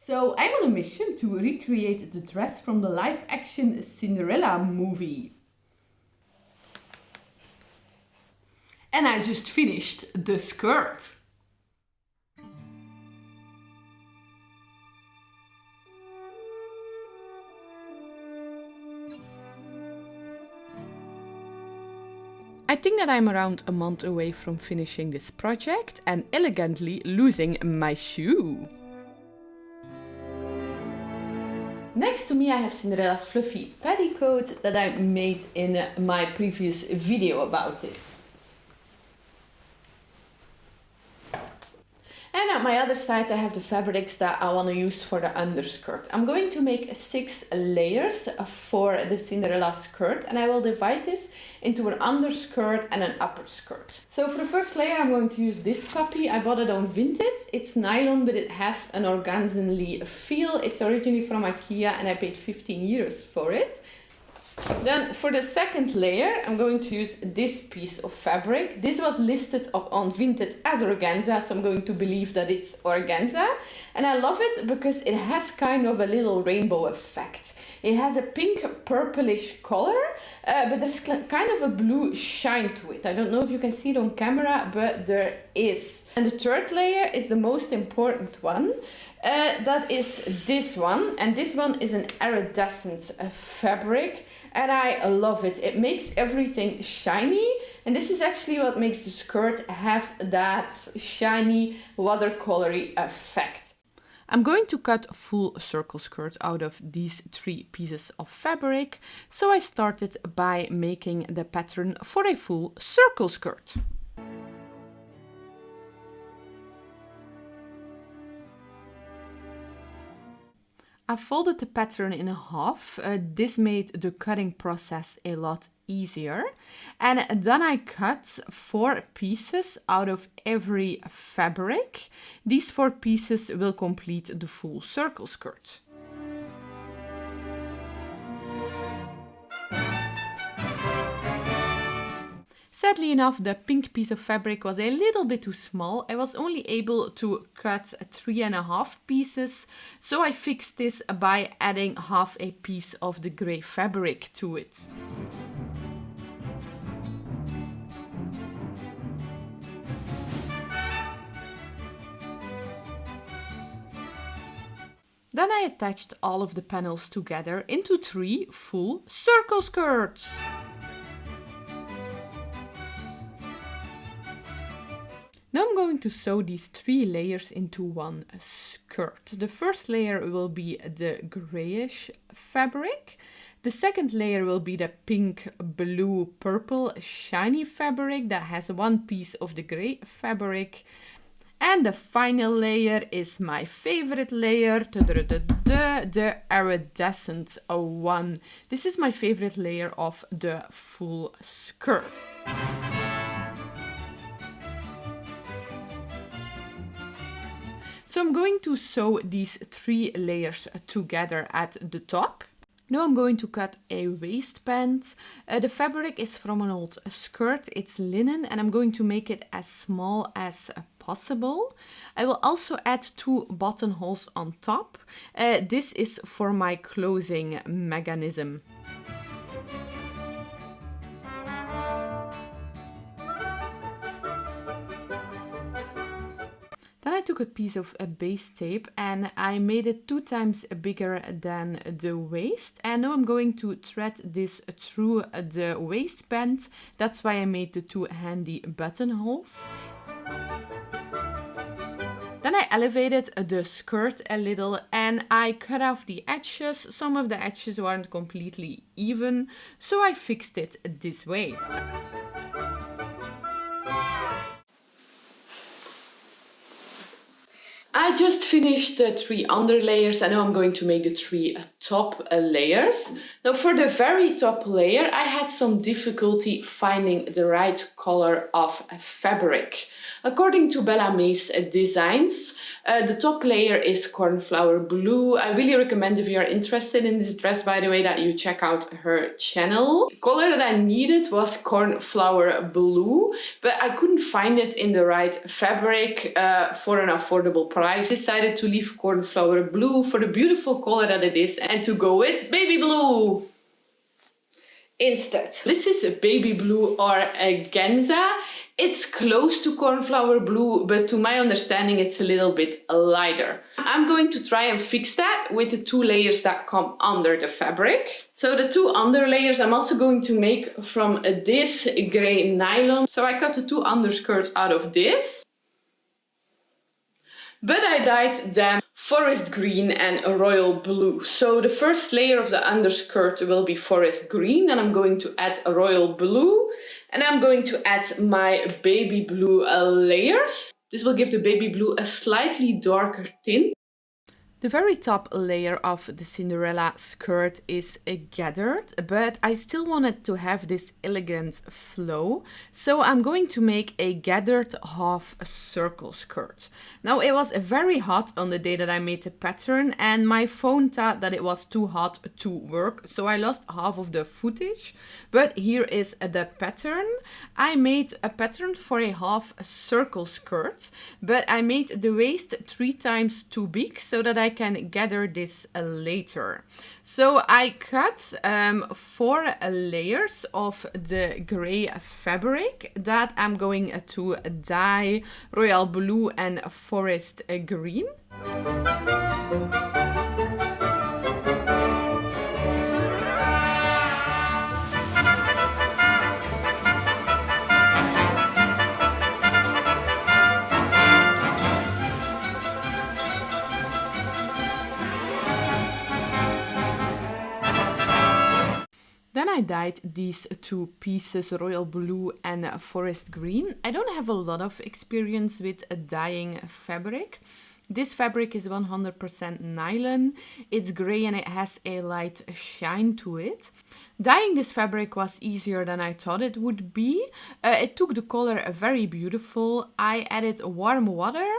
So I'm on a mission to recreate the dress from the live-action Cinderella movie. And I just finished the skirt. I think that I'm around a month away from finishing this project and elegantly losing my shoe. Next to me I have Cinderella's fluffy petticoat that I made in my previous video about this. And at my other side I have the fabrics that I want to use for the underskirt. I'm going to make 6 layers for the Cinderella skirt, and I will divide this into an underskirt and an upper skirt. So for the first layer I'm going to use this puppy. I bought it on Vinted. It's nylon, but it has an organza feel. It's originally from IKEA and I paid 15 euros for it. Then for the second layer, I'm going to use this piece of fabric. This was listed up on Vinted as organza, so I'm going to believe that it's organza. And I love it because it has kind of a little rainbow effect. It has a pink purplish color, but there's kind of a blue shine to it. I don't know if you can see it on camera, but there is. And the third layer is the most important one. That is this one, and this one is an iridescent fabric, and I love it. It makes everything shiny, and this is actually what makes the skirt have that shiny watercolory effect. I'm going to cut a full circle skirt out of these 3 pieces of fabric, so I started by making the pattern for a full circle skirt. I folded the pattern in half. This made the cutting process a lot easier. And then I cut 4 pieces out of every fabric. These 4 pieces will complete the full circle skirt. Sadly enough, the pink piece of fabric was a little bit too small. I was only able to cut 3.5 pieces, so I fixed this by adding half a piece of the grey fabric to it. Then I attached all of the panels together into 3 full circle skirts. Now I'm going to sew these 3 layers into one skirt. The first layer will be the grayish fabric. The second layer will be the pink, blue, purple shiny fabric that has 1 piece of the grey fabric. And the final layer is my favorite layer, the iridescent one. This is my favorite layer of the full skirt. So I'm going to sew these 3 layers together at the top. Now I'm going to cut a waistband. The fabric is from an old skirt, it's linen, and I'm going to make it as small as possible. I will also add 2 buttonholes on top. This is for my closing mechanism. Then I took a piece of base tape and I made it 2 times bigger than the waist. And now I'm going to thread this through the waistband. That's why I made the 2 handy buttonholes. Then I elevated the skirt a little and I cut off the edges. Some of the edges weren't completely even, so I fixed it this way. I just finished the 3 under layers and now I'm going to make the 3 top layers. Now for the very top layer I had some difficulty finding the right color of fabric. According to Bellamy's designs, the top layer is cornflower blue. I really recommend, if you are interested in this dress, by the way, that you check out her channel. The color that I needed was cornflower blue, but I couldn't find it in the right fabric for an affordable price. I decided to leave cornflower blue for the beautiful color that it is and to go with baby blue instead. This is a baby blue or a organza. It's close to cornflower blue, but to my understanding, it's a little bit lighter. I'm going to try and fix that with the 2 layers that come under the fabric. So the 2 under layers I'm also going to make from this gray nylon. So I cut the 2 underskirts out of this, but I dyed them forest green and royal blue. So the first layer of the underskirt will be forest green, and I'm going to add a royal blue, and I'm going to add my baby blue layers. This will give the baby blue a slightly darker tint. The very top layer of the Cinderella skirt is gathered, but I still wanted to have this elegant flow, so I'm going to make a gathered half circle skirt. Now, it was very hot on the day that I made the pattern, and my phone thought that it was too hot to work, so I lost half of the footage. But here is the pattern. I made a pattern for a half circle skirt, but I made the waist 3 times too big so that I can gather this later. So I cut 4 layers of the gray fabric that I'm going to dye royal blue and forest green. Then I dyed these 2 pieces, royal blue and forest green. I don't have a lot of experience with dyeing fabric. This fabric is 100% nylon. It's gray and it has a light shine to it. Dyeing this fabric was easier than I thought it would be. It took the color very beautiful. I added warm water,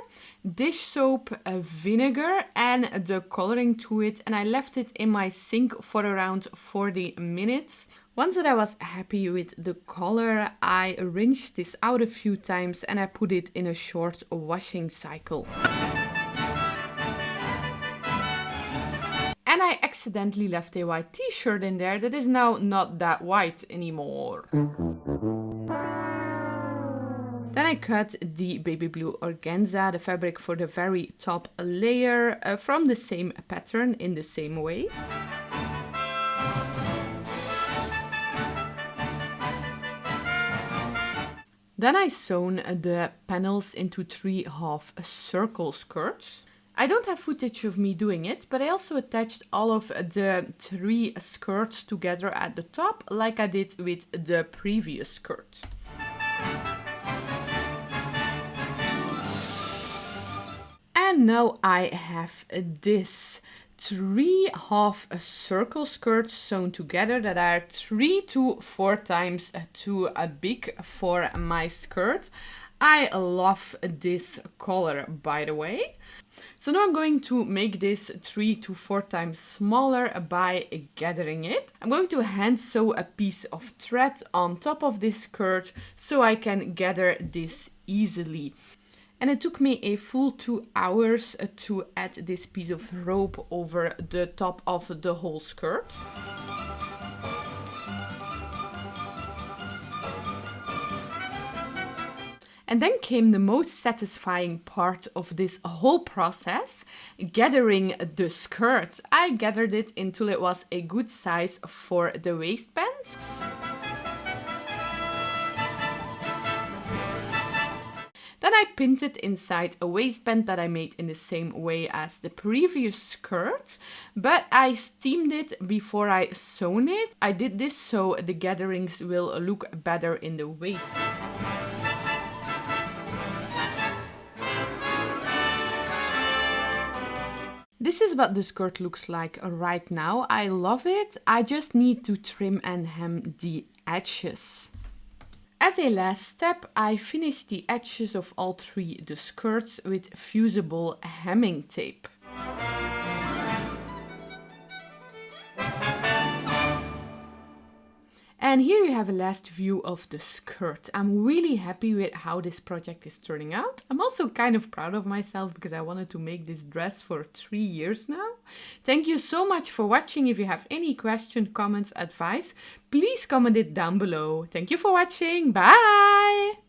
dish soap, vinegar and the coloring to it, and I left it in my sink for around 40 minutes. Once that I was happy with the color, I rinsed this out a few times and I put it in a short washing cycle. And I accidentally left a white t-shirt in there that is now not that white anymore. Then I cut the baby blue organza, the fabric for the very top layer, from the same pattern in the same way. Then I sewn the panels into 3 half circle skirts. I don't have footage of me doing it, but I also attached all of the 3 skirts together at the top, like I did with the previous skirt. And now I have this 3 half circle skirts sewn together that are 3 to 4 times too big for my skirt. I love this color, by the way. So now I'm going to make this 3 to 4 times smaller by gathering it. I'm going to hand sew a piece of thread on top of this skirt so I can gather this easily. And it took me a full 2 hours to add this piece of rope over the top of the whole skirt. And then came the most satisfying part of this whole process, gathering the skirt. I gathered it until it was a good size for the waistband. Then I pinned it inside a waistband that I made in the same way as the previous skirt, but I steamed it before I sewn it. I did this so the gatherings will look better in the waist. This is what the skirt looks like right now. I love it. I just need to trim and hem the edges. As a last step, I finished the edges of all 3 the skirts with fusible hemming tape. And here you have a last view of the skirt. I'm really happy with how this project is turning out. I'm also kind of proud of myself because I wanted to make this dress for 3 years now. Thank you so much for watching. If you have any question, comments, advice, please comment it down below. Thank you for watching. Bye!